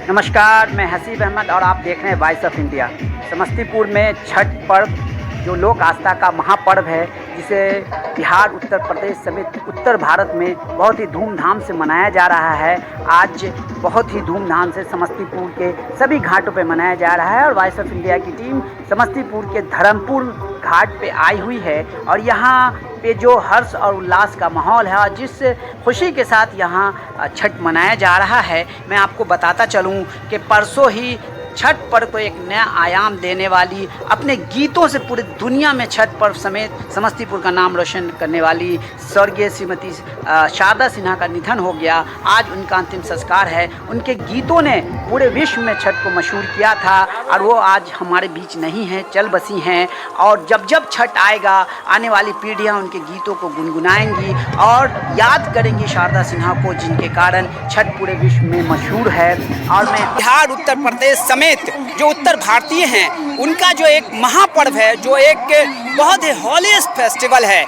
नमस्कार, मैं हसीब अहमद और आप देख रहे हैं वॉइस ऑफ इंडिया। समस्तीपुर में छठ पर्व जो लोक आस्था का महापर्व है, जिसे बिहार, उत्तर प्रदेश समेत उत्तर भारत में बहुत ही धूमधाम से मनाया जा रहा है। आज बहुत ही धूमधाम से समस्तीपुर के सभी घाटों पे मनाया जा रहा है और वॉइस ऑफ इंडिया की टीम समस्तीपुर के धर्मपुर घाट पे आई हुई है और यहाँ पे जो हर्ष और उल्लास का माहौल है और जिस खुशी के साथ यहाँ छठ मनाया जा रहा है, मैं आपको बताता चलूँ कि परसों ही छठ पर्व को एक नया आयाम देने वाली, अपने गीतों से पूरी दुनिया में छठ पर्व समेत समस्तीपुर का नाम रोशन करने वाली स्वर्गीय श्रीमती शारदा सिन्हा का निधन हो गया। आज उनका अंतिम संस्कार है। उनके गीतों ने पूरे विश्व में छठ को मशहूर किया था और वो आज हमारे बीच नहीं हैं, चल बसी हैं। और जब जब छठ आएगा, आने वाली पीढ़ियाँ उनके गीतों को गुनगुनाएंगी और याद करेंगी शारदा सिन्हा को, जिनके कारण छठ पूरे विश्व में मशहूर है। और मैं बिहार, उत्तर प्रदेश समेत जो उत्तर भारतीय हैं, उनका जो एक महापर्व है, जो एक बहुत ही हॉलीएस्ट फेस्टिवल है,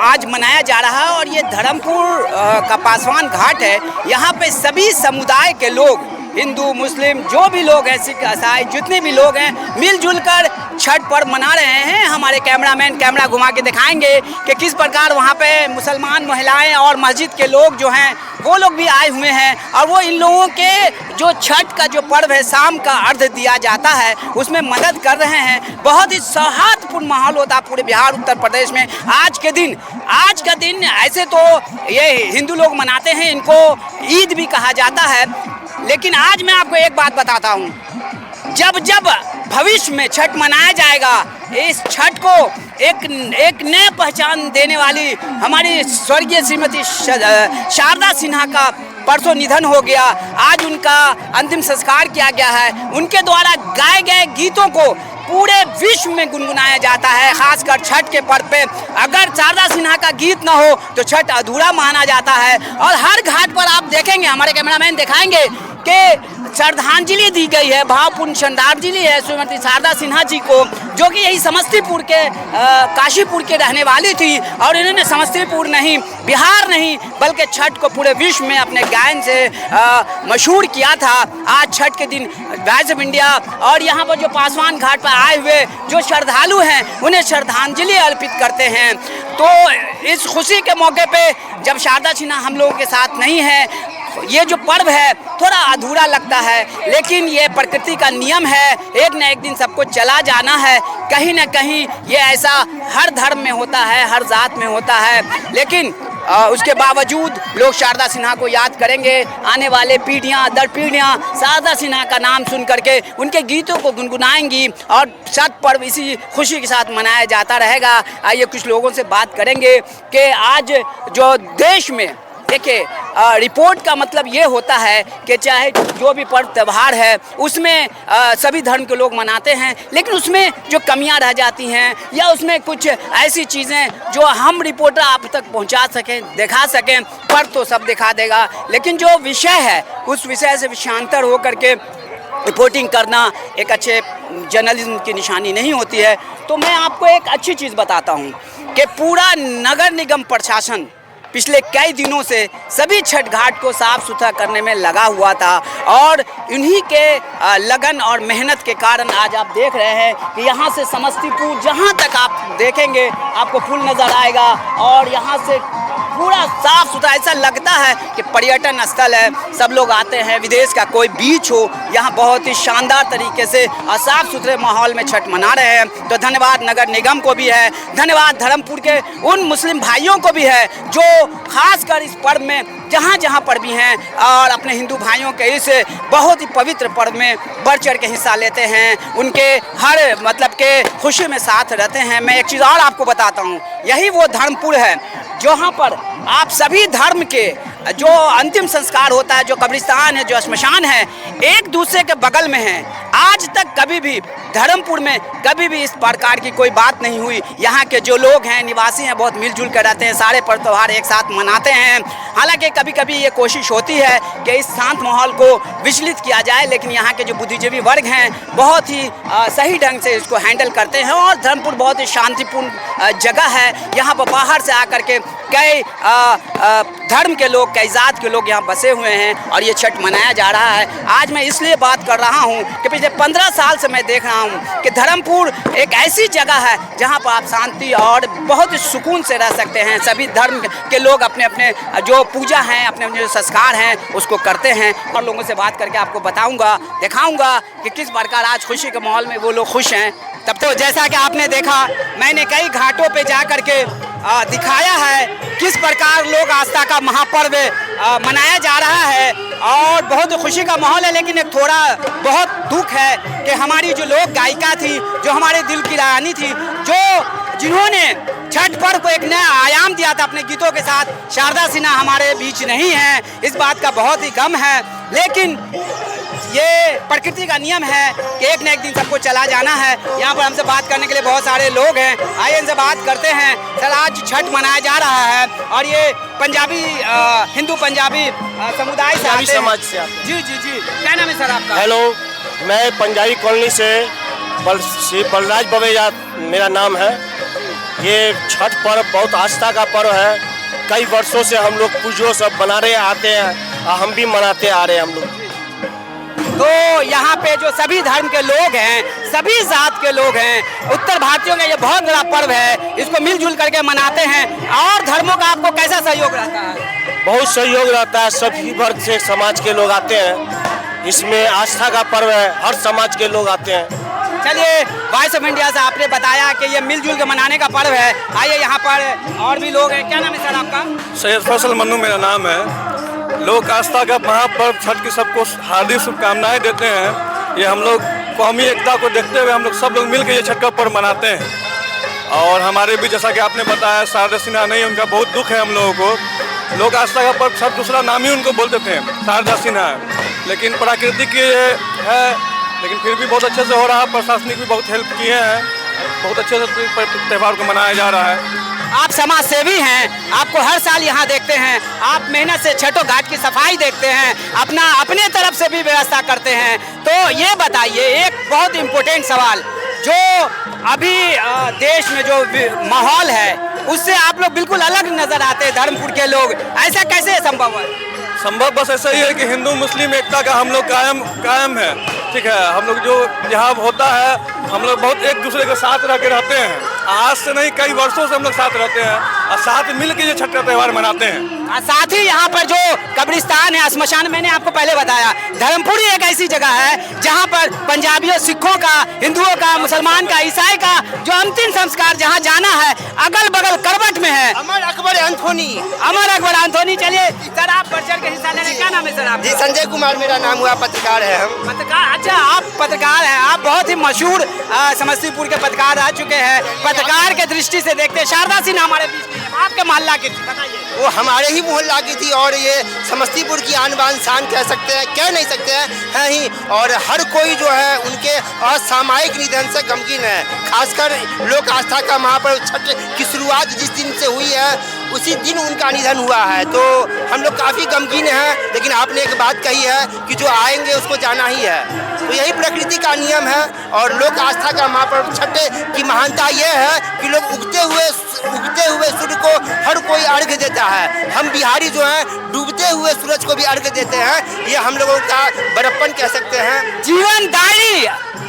आज मनाया जा रहा है। और ये धर्मपुर का पासवान घाट है। यहाँ पे सभी समुदाय के लोग, हिंदू, मुस्लिम, जो भी लोग हैं, सिख, ईसाई, जितने भी लोग हैं, मिलजुल कर छठ पर्व मना रहे हैं। हमारे कैमरामैन कैमरा घुमा के दिखाएंगे कि किस प्रकार वहाँ पे मुसलमान महिलाएं और मस्जिद के लोग जो हैं वो लोग भी आए हुए हैं और वो इन लोगों के जो छठ का जो पर्व है, शाम का अर्घ दिया जाता है, उसमें मदद कर रहे हैं। बहुत ही सौहार्दपूर्ण माहौल होता है पूरे बिहार, उत्तर प्रदेश में। आज का दिन ऐसे तो ये हिंदू लोग मनाते हैं, इनको ईद भी कहा जाता है, लेकिन आज मैं आपको एक बात बताता हूँ। जब भविष्य में छठ मनाया जाएगा, इस छठ को एक नए पहचान देने वाली हमारी स्वर्गीय श्रीमती शारदा सिन्हा का परसों निधन हो गया। आज उनका अंतिम संस्कार किया गया है। उनके द्वारा गाए गए गीतों को पूरे विश्व में गुनगुनाया जाता है, खासकर छठ के पर्व पे। अगर शारदा सिन्हा का गीत ना हो तो छठ अधूरा माना जाता है। और हर घाट पर आप देखेंगे, हमारे कैमरामैन दिखाएंगे कि श्रद्धांजलि दी गई है, भावपूर्ण श्रद्धांजलि है श्रीमती शारदा सिन्हा जी को, जो कि यही समस्तीपुर के काशीपुर के रहने वाली थी। और इन्होंने समस्तीपुर नहीं, बिहार नहीं, बल्कि छठ को पूरे विश्व में अपने गायन से मशहूर किया था। आज छठ के दिन वॉइस ऑफ इंडिया और यहाँ पर जो पासवान घाट पर आए हुए जो श्रद्धालु हैं, उन्हें श्रद्धांजलि अर्पित करते हैं। तो इस खुशी के मौके पे जब शारदा सिन्हा हम लोगों के साथ नहीं है, ये जो पर्व है थोड़ा अधूरा लगता है, लेकिन ये प्रकृति का नियम है। एक न एक दिन सबको चला जाना है। कहीं न कहीं ये ऐसा हर धर्म में होता है, हर जात में होता है, लेकिन उसके बावजूद लोग शारदा सिन्हा को याद करेंगे। आने वाले पीढ़ियाँ दर पीढ़ियाँ शारदा सिन्हा का नाम सुन करके उनके गीतों को गुनगुनाएंगी और छठ पर्व इसी खुशी के साथ मनाया जाता रहेगा। आइए कुछ लोगों से बात करेंगे कि आज जो देश में, देखिए, रिपोर्ट का मतलब ये होता है कि चाहे जो भी पर्व त्यौहार है उसमें सभी धर्म के लोग मनाते हैं, लेकिन उसमें जो कमियां रह जाती हैं या उसमें कुछ ऐसी चीज़ें जो हम रिपोर्टर आप तक पहुंचा सकें, दिखा सकें, पर्व तो सब दिखा देगा, लेकिन जो विषय है उस विषय से विषयांतर हो करके रिपोर्टिंग करना एक अच्छे जर्नलिज्म की निशानी नहीं होती है। तो मैं आपको एक अच्छी चीज़ बताता हूँ कि पूरा नगर निगम प्रशासन पिछले कई दिनों से सभी छठ घाट को साफ सुथरा करने में लगा हुआ था और इन्हीं के लगन और मेहनत के कारण आज आप देख रहे हैं कि यहाँ से समस्तीपुर जहाँ तक आप देखेंगे आपको पुल नज़र आएगा और यहाँ से पूरा साफ सुथरा, ऐसा लगता है कि पर्यटन स्थल है। सब लोग आते हैं, विदेश का कोई बीच हो, यहाँ बहुत ही शानदार तरीके से और साफ सुथरे माहौल में छठ मना रहे हैं। तो धन्यवाद नगर निगम को भी है, धन्यवाद धर्मपुर के उन मुस्लिम भाइयों को भी है जो खासकर इस पर्व में जहाँ जहाँ पर भी हैं और अपने हिंदू भाइयों के इस बहुत ही पवित्र पर्व में बढ़ चढ़ के हिस्सा लेते हैं, उनके हर मतलब के खुशी में साथ रहते हैं। मैं एक चीज़ और आपको बताता हूँ, यही वो धर्मपुर है जहाँ पर आप सभी धर्म के जो अंतिम संस्कार होता है, जो कब्रिस्तान है, जो श्मशान है, एक दूसरे के बगल में है। आज तक कभी भी धर्मपुर में कभी भी इस प्रकार की कोई बात नहीं हुई। यहाँ के जो लोग हैं, निवासी हैं, बहुत मिलजुल कर रहते हैं, सारे पर्व त्यौहार एक साथ मनाते हैं। हालांकि कभी कभी ये कोशिश होती है कि इस शांत माहौल को विचलित किया जाए, लेकिन यहाँ के जो बुद्धिजीवी वर्ग हैं बहुत ही सही ढंग से इसको हैंडल करते हैं। और धर्मपुर बहुत ही शांतिपूर्ण जगह है। यहाँ पर बाहर से आकर के कई धर्म के लोग लोग, कई जात के लोग यहाँ बसे हुए हैं और ये छठ मनाया जा रहा है। आज मैं इसलिए बात कर रहा हूँ कि पिछले 15 साल से मैं देख रहा हूँ कि धर्मपुर एक ऐसी जगह है जहाँ पर आप शांति और बहुत सुकून से रह सकते हैं। सभी धर्म के लोग अपने अपने जो पूजा हैं, अपने अपने जो संस्कार हैं उसको करते हैं। और लोगों से बात करके आपको बताऊँगा, दिखाऊँगा कि किस प्रकार आज खुशी के माहौल में वो लोग खुश हैं। तब तो जैसा कि आपने देखा, मैंने कई घाटों पे जा कर के दिखाया है किस प्रकार लोग आस्था का महापर्व मनाया जा रहा है और बहुत खुशी का माहौल है। लेकिन एक थोड़ा बहुत दुख है कि हमारी जो लोक गायिका थी, जो हमारे दिल की रानी थी, जिन्होंने छठ पर्व को एक नया आयाम दिया था अपने गीतों के साथ, शारदा सिन्हा हमारे बीच नहीं है। इस बात का बहुत ही गम है, लेकिन ये प्रकृति का नियम है कि एक न एक दिन सबको चला जाना है। यहाँ पर हमसे बात करने के लिए बहुत सारे लोग हैं, आइए इनसे बात करते हैं। सर, आज छठ मनाया जा रहा है और ये पंजाबी हिंदू पंजाबी समुदाय से आते हैं। समाज से आते हैं। जी जी जी, क्या नाम है सर आपका? हेलो, मैं पंजाबी कॉलोनी से श्री बलराज बवेजा मेरा नाम है। ये छठ पर्व बहुत आस्था का पर्व है। कई वर्षों से हम लोग पूजो सब बना रहे आते हैं और हम भी मनाते आ रहे हैं हम लोग। तो यहाँ पे जो सभी धर्म के लोग हैं, सभी जात के लोग हैं, उत्तर भारतीयों का ये बहुत बड़ा पर्व है, इसको मिलजुल करके मनाते हैं। और धर्मों का आपको कैसा सहयोग रहता है? बहुत सहयोग रहता है, सभी वर्ग से समाज के लोग आते हैं। इसमें आस्था का पर्व है, हर समाज के लोग आते हैं। चलिए, वॉइस ऑफ इंडिया से आपने बताया कि ये मिलजुल के मनाने का पर्व है। आइए यहाँ पर और भी लोग हैं। क्या नाम है सर आपका? सैयद फैसल मन्नू मेरा नाम है। लोक आस्था का महापर्व छठ की सबको हार्दिक शुभकामनाएं देते हैं। ये हम लोग कौमी एकता को देखते हुए हम लोग सब लोग मिलकर ये छठ का पर्व मनाते हैं। और हमारे भी जैसा कि आपने बताया, शारदा सिन्हा नहीं, उनका बहुत दुख है हम लोगों को। लोक आस्था का पर्व सब दूसरा नाम ही उनको बोलते थे, शारदा सिन्हा, लेकिन प्राकृतिक ये है, लेकिन फिर भी बहुत अच्छे से हो रहा है। प्रशासनिक भी बहुत हेल्प किए हैं, बहुत अच्छे से त्यौहार को मनाया जा रहा है। आप समाज सेवी हैं, आपको हर साल यहाँ देखते हैं, आप मेहनत से छठों घाट की सफाई देखते हैं, अपने तरफ से भी व्यवस्था करते हैं। तो ये बताइए, एक बहुत इम्पोर्टेंट सवाल, जो अभी देश में जो माहौल है उससे आप लोग बिल्कुल अलग नजर आते हैं धर्मपुर के लोग, ऐसा कैसे संभव है? संभव बस ऐसा ही है कि हिंदू मुस्लिम एकता का हम लोग कायम है। ठीक है, हम लोग जो यहाँ होता है, हम लोग बहुत एक दूसरे के साथ रह के रहते हैं। आज से नहीं, कई वर्षों से हम लोग साथ रहते हैं और साथ मिल के ये छठ का त्यौहार मनाते हैं। साथ ही यहाँ पर जो कब्रिस्तान है, श्मशान, मैंने आपको पहले बताया, धर्मपुर एक ऐसी जगह है जहाँ पर पंजाबियों, सिखों का, हिंदुओं का, मुसलमान का, ईसाई का जो अंतिम संस्कार जहाँ जाना है, अगल बगल करवट में है। अमर अकबर एंथोनी। चलिए सर, आप बढ़ चढ़ के हिस्सा ले रहे हैं। क्या नाम है सर आपका? जी, संजय कुमार मेरा नाम हुआ, पत्रकार है हम। पत्रकार? अच्छा, आप पत्रकार हैं। आप बहुत ही मशहूर समस्तीपुर के पत्रकार रह चुके हैं। पत्रकार के दृष्टि से देखते हैं, शारदा सिन्हा हमारे बीच में है, आपके मोहल्ला की थी, बताइए। वो हमारे ही मोहल्ला की थी और ये समस्तीपुर की आन बान शान कह सकते हैं, कह नहीं सकते हैं ही। और हर कोई जो है उनके असामयिक निधन से गमगीन है। खासकर लोक आस्था का महापर्व छठ की शुरुआत जिस दिन से हुई है उसी दिन उनका निधन हुआ है, तो हम लोग काफ़ी गमगीन हैं। लेकिन आपने एक बात कही है कि जो आएंगे उसको जाना ही है, तो यही प्रकृति का नियम है। और लोक आस्था का महापर्व छठ की महानता यह है कि लोग उगते हुए सूर्य को हर कोई अर्घ देता है। हम बिहारी जो हैं डूबते हुए सूरज को भी अर्घ देते हैं। ये हम लोगों का बड़प्पन कह सकते हैं। जीवनदायी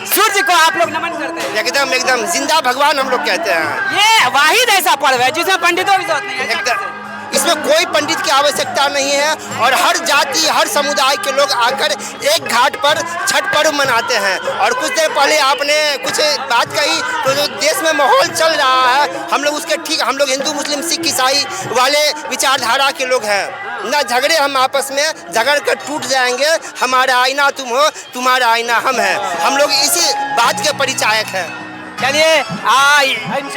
सूर्य को आप लोग नमन करते हैं। एकदम जिंदा भगवान हम लोग कहते हैं। ये वाहिद ऐसा पर्व है जिसमें पंडितों की जरूरत नहीं है। एकदम, इसमें कोई पंडित की आवश्यकता नहीं है और हर जाति, हर समुदाय के लोग आकर एक घाट पर छठ पर्व मनाते हैं। और कुछ देर पहले आपने कुछ बात कही, तो जो देश में माहौल चल रहा है, हम लोग उसके ठीक, हम लोग हिंदू मुस्लिम सिख ईसाई वाले विचारधारा के लोग हैं ना। झगड़े हम आपस में झगड़ कर टूट जाएंगे। हमारा आईना तुम हो, तुम्हारा आईना हम है। हम लोग इसी बात के परिचायक हैं। चलिए,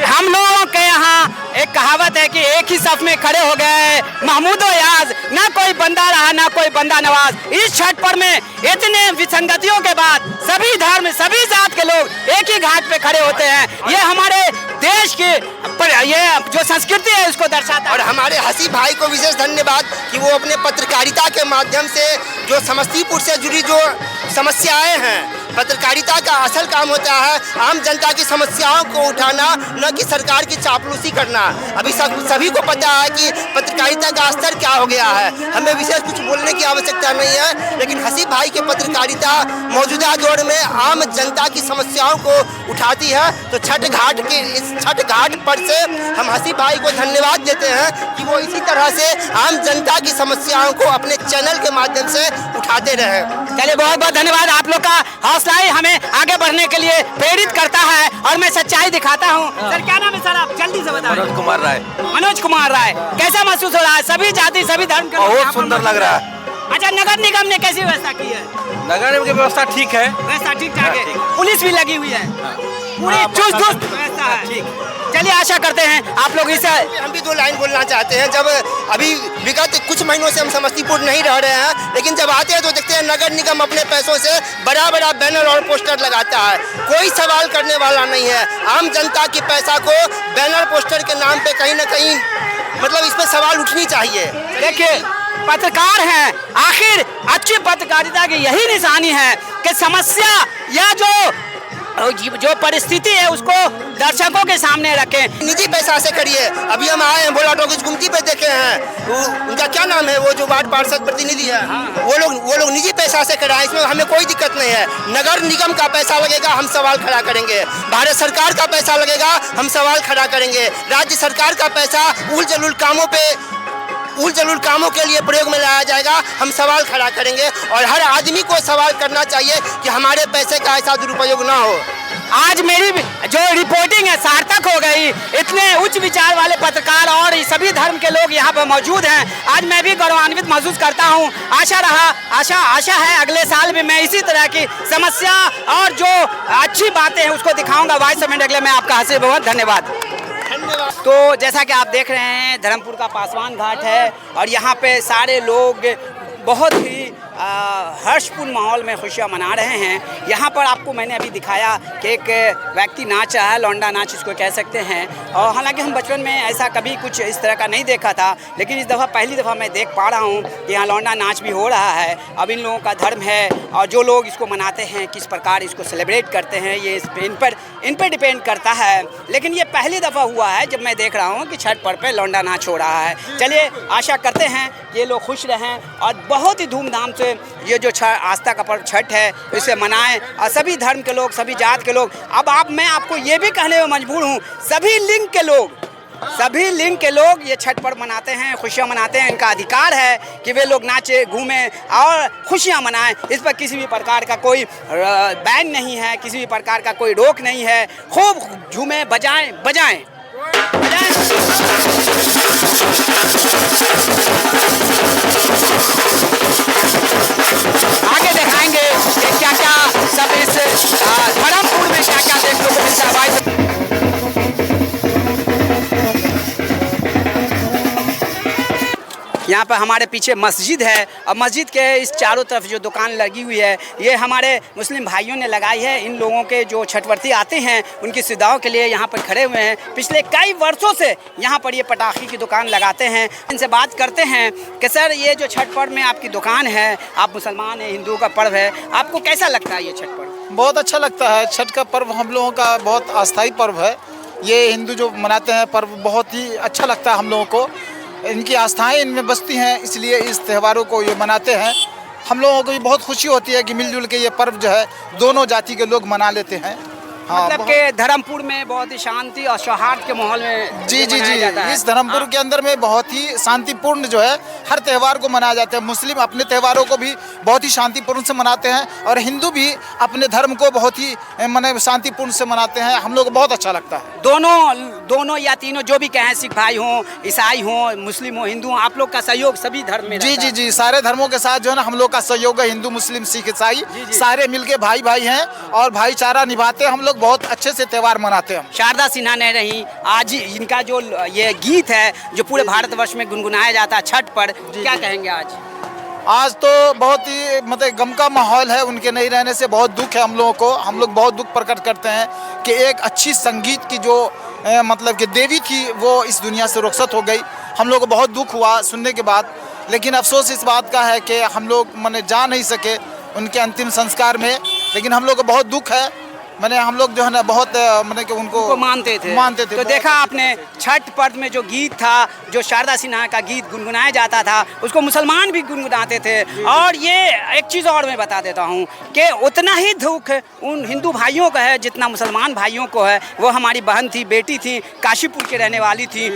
हम लोगों के यहाँ एक कहावत है कि एक ही सफ में खड़े हो गए महमूदो याज, ना कोई बंदा रहा ना कोई बंदा नवाज। इस छठ पर्व में इतने विसंगतियों के बाद सभी धर्म, सभी जात के लोग एक ही घाट पे खड़े होते हैं। ये हमारे देश की ये जो संस्कृति है उसको दर्शाता है। और हमारे हसी भाई को विशेष धन्यवाद कि वो अपने पत्रकारिता के माध्यम से जो समस्तीपुर से जुड़ी जो समस्याएं हैं पत्रकारिता का असल काम होता है आम जनता की समस्याओं को उठाना, न कि सरकार की चापलूसी करना। अभी सभी को पता है कि पत्रकारिता का स्तर क्या हो गया है, हमें विशेष कुछ बोलने की आवश्यकता नहीं है। लेकिन हसीब भाई की पत्रकारिता मौजूदा दौर में आम जनता की समस्याओं को उठाती है। तो छठ घाट पर से हम हसीब भाई को धन्यवाद देते हैं कि वो इसी तरह से आम जनता की समस्याओं को अपने चैनल के माध्यम से उठाते रहे। चलिए, बहुत बहुत धन्यवाद। आप लोग का हौसला ही हमें आगे बढ़ने के लिए प्रेरित करता है और मैं सच्चाई दिखाता हूँ। सर, क्या नाम है सर? आप जल्दी से बताएं। मनोज कुमार राय। मनोज कुमार राय, कैसा महसूस हो रहा है? सभी जाति सभी धर्म के लोग यहाँ बहुत पर सुंदर लग रहा है। अच्छा, नगर निगम ने कैसी व्यवस्था की है? नगर निगम की व्यवस्था ठीक है। व्यवस्था ठीक ठाक है, ठीक। पुलिस भी लगी हुई है, पूरी हाँ, चुस्त व्यवस्था है। ठीक। चलिए, आशा करते हैं आप लोग इसे। हम भी 2 लाइन बोलना चाहते हैं। जब अभी विगत कुछ महीनों से हम समस्तीपुर नहीं रह रहे हैं, लेकिन जब आते हैं तो देखते हैं नगर निगम अपने पैसों से बड़ा बड़ा बैनर और पोस्टर लगाता है। कोई सवाल करने वाला नहीं है। आम जनता की पैसा को बैनर पोस्टर के नाम पे कहीं ना कहीं मतलब इस पर सवाल उठनी चाहिए। देखिए, पत्रकार हैं, आखिर अच्छी पत्रकारिता की यही निशानी है कि समस्या या जो परिस्थिति है उसको दर्शकों के सामने रखें। निजी पैसा से करिए। अभी हम आए हैं, बोला टॉकीज गुमती पे देखे हैं, उनका क्या नाम है, वो जो वार्ड पार्षद प्रतिनिधि है, वो लोग निजी पैसा से कराएं। इसमें हमें कोई दिक्कत नहीं है। नगर निगम का पैसा लगेगा, हम सवाल खड़ा करेंगे। भारत सरकार का पैसा लगेगा, हम सवाल खड़ा करेंगे। राज्य सरकार का पैसा उल जलूल कामों के लिए प्रयोग में लाया जाएगा, हम सवाल खड़ा करेंगे। और हर आदमी को सवाल करना चाहिए कि हमारे पैसे का ऐसा दुरुपयोग ना हो। आज मेरी जो रिपोर्टिंग है सार्थक हो गई। इतने उच्च विचार वाले पत्रकार और सभी धर्म के लोग यहाँ पर मौजूद हैं। आज मैं भी गौरवान्वित महसूस करता हूँ। आशा है अगले साल भी मैं इसी तरह की समस्या और जो अच्छी बातें हैं उसको दिखाऊंगा। वॉइस ऑफ इंडिया के लिए मैं आपका हंसी बहुत धन्यवाद। तो जैसा कि आप देख रहे हैं, धर्मपुर का पासवान घाट है और यहाँ पे सारे लोग बहुत ही हर्षपूर्ण माहौल में खुशियाँ मना रहे हैं। यहाँ पर आपको मैंने अभी दिखाया कि एक व्यक्ति नाच रहा है, लौंडा नाच इसको कह सकते हैं। और हालांकि हम बचपन में ऐसा कभी कुछ इस तरह का नहीं देखा था, लेकिन इस दफ़ा पहली दफ़ा मैं देख पा रहा हूँ कि यहाँ लौंडा नाच भी हो रहा है। अब इन लोगों का धर्म है और जो लोग इसको मनाते हैं, किस प्रकार इसको सेलिब्रेट करते हैं, ये इन पर डिपेंड करता है। लेकिन ये पहली दफ़ा हुआ है जब मैं देख रहा हूँ कि छठ पर्व पे लौंडा नाच हो रहा है। चलिए, आशा करते हैं ये लोग खुश रहें और बहुत ही धूमधाम से ये जो आस्था का पर्व छठ है इसे मनाएं और सभी धर्म के लोग, सभी जात के लोग। अब मैं आपको ये भी कहने में मजबूर हूँ, सभी लिंग के लोग ये छठ पर्व मनाते हैं, खुशियाँ मनाते हैं। इनका अधिकार है कि वे लोग नाचे, घूमें और खुशियाँ मनाएं। इस पर किसी भी प्रकार का कोई बैन नहीं है, किसी भी प्रकार का कोई रोक नहीं है। खूब झूमें, बजाएं। आगे दिखाएंगे कि क्या सब इस धर्मपुर में क्या देखने को मिलता है। यहाँ पर हमारे पीछे मस्जिद है और मस्जिद के इस चारों तरफ जो दुकान लगी हुई है ये हमारे मुस्लिम भाइयों ने लगाई है। इन लोगों के जो छठवर्ती आते हैं उनकी सुविधाओं के लिए यहाँ पर खड़े हुए हैं। पिछले कई वर्षों से यहाँ पर ये पटाखे की दुकान लगाते हैं। इनसे बात करते हैं कि सर, ये जो छठ पर्व में आपकी दुकान है, आप मुसलमान हैं, हिंदुओं का पर्व है, आपको कैसा लगता है ये छठ पर्व? बहुत अच्छा लगता है। छठ का पर्व हम लोगों का बहुत अस्थायी पर्व है। ये हिंदू जो मनाते हैं पर्व बहुत ही अच्छा लगता है हम लोगों को। इनकी आस्थाएं इनमें बसती हैं, इसलिए इस त्योहारों को ये मनाते हैं। हम लोगों को भी बहुत खुशी होती है कि मिलजुल के ये पर्व जो है दोनों जाति के लोग मना लेते हैं। हाँ, मतलब के धर्मपुर में बहुत ही शांति और सौहार्द के माहौल में जी इस धर्मपुर के अंदर में बहुत ही शांतिपूर्ण जो है हर त्यौहार को मनाया जाता है। मुस्लिम अपने त्योहारों को भी बहुत ही शांतिपूर्ण से मनाते हैं और हिंदू भी अपने धर्म को बहुत ही शांतिपूर्ण से मनाते हैं। हम लोग को बहुत अच्छा लगता है। दोनों या तीनों जो भी कहें, सिख भाई हों, ईसाई हों, मुस्लिम हों, हिंदू हों, आप लोग का सहयोग सभी धर्म में जी सारे धर्मों के साथ जो है ना हम लोग का सहयोग है। हिंदू, मुस्लिम, सिख, ईसाई सारे मिलके भाई हैं और भाईचारा निभाते हैं। हम लोग बहुत अच्छे से त्यौहार मनाते हैं। शारदा सिन्हा ने रही, आज इनका जो ये गीत है जो पूरे भारतवर्ष में गुनगुनाया जाता है छठ पर, क्या कहेंगे आज तो बहुत ही मतलब गम का माहौल है। उनके नहीं रहने से बहुत दुख है हम लोगों को। हम लोग बहुत दुख प्रकट करते हैं कि एक अच्छी संगीत की जो मतलब कि देवी थी वो इस दुनिया से रुखसत हो गई। हम लोग को बहुत दुख हुआ सुनने के बाद, लेकिन अफसोस इस बात का है कि हम लोग जा नहीं सके उनके अंतिम संस्कार में। लेकिन हम लोग को बहुत दुख है। मैंने हम लोग जो है ना बहुत मैंने कि उनको मानते थे तो बहुत। देखा आपने छठ पर्व में जो गीत था, जो शारदा सिन्हा का गीत गुनगुनाया जाता था, उसको मुसलमान भी गुनगुनाते थे। और ये एक चीज़ और मैं बता देता हूँ कि उतना ही दुख उन हिंदू भाइयों का है जितना मुसलमान भाइयों को है। वो हमारी बहन थी, बेटी थी, काशीपुर की रहने वाली थी।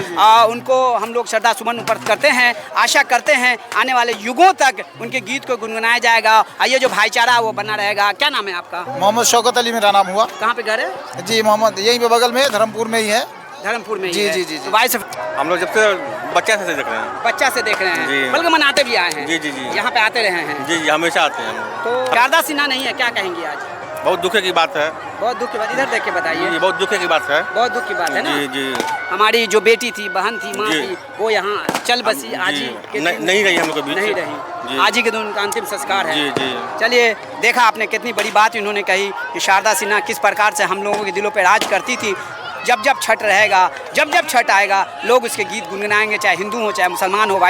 उनको हम लोग श्रद्धा सुमन अर्पित करते हैं। आशा करते हैं आने वाले युगों तक उनके गीत को गुनगुनाया जाएगा और ये जो भाईचारा वो बना रहेगा। क्या नाम है आपका? मोहम्मद शौकत अली मेरा नाम हुआ। कहाँ पे घर है? जी मोहम्मद यहीं पे बगल में धर्मपुर में ही है। धर्मपुर में ही जी, है। जी, जी, जी। तो भाई साहब हम लोग जब से बच्चे से देख रहे हैं। बच्चा से देख रहे हैं, जी। बल्कि मनाते भी आए हैं। जी, जी, जी। यहाँ पे आते रहे हैं। जी जी हमेशा आते हैं हम लोग। तो शारदा सिन्हा नहीं है, क्या कहेंगे आज? बहुत दुख की बात है। बहुत दुख की बात, इधर देख के बताइए। जी बहुत दुख की बात है। बहुत दुख की बात है ना। जी जी हमारी जो बेटी थी, बहन थी, माँ जी। थी, वो यहाँ चल बसी। आज ही के दिन नहीं रही हम लोग के बीच। नहीं जी। रही। आज ही के दिन उनका अंतिम संस्कार है। जी जी चलिए, देखा आपने कितनी बड़ी बात इन्होंने कही कि शारदा सिन्हा किस प्रकार से हम लोगों के दिलों पे राज करती थी। जब जब छठ रहेगा, जब जब छठ आएगा, लोग उसके गीत गुनगुनाएंगे, चाहे हिंदू हो चाहे मुसलमान हो। भाई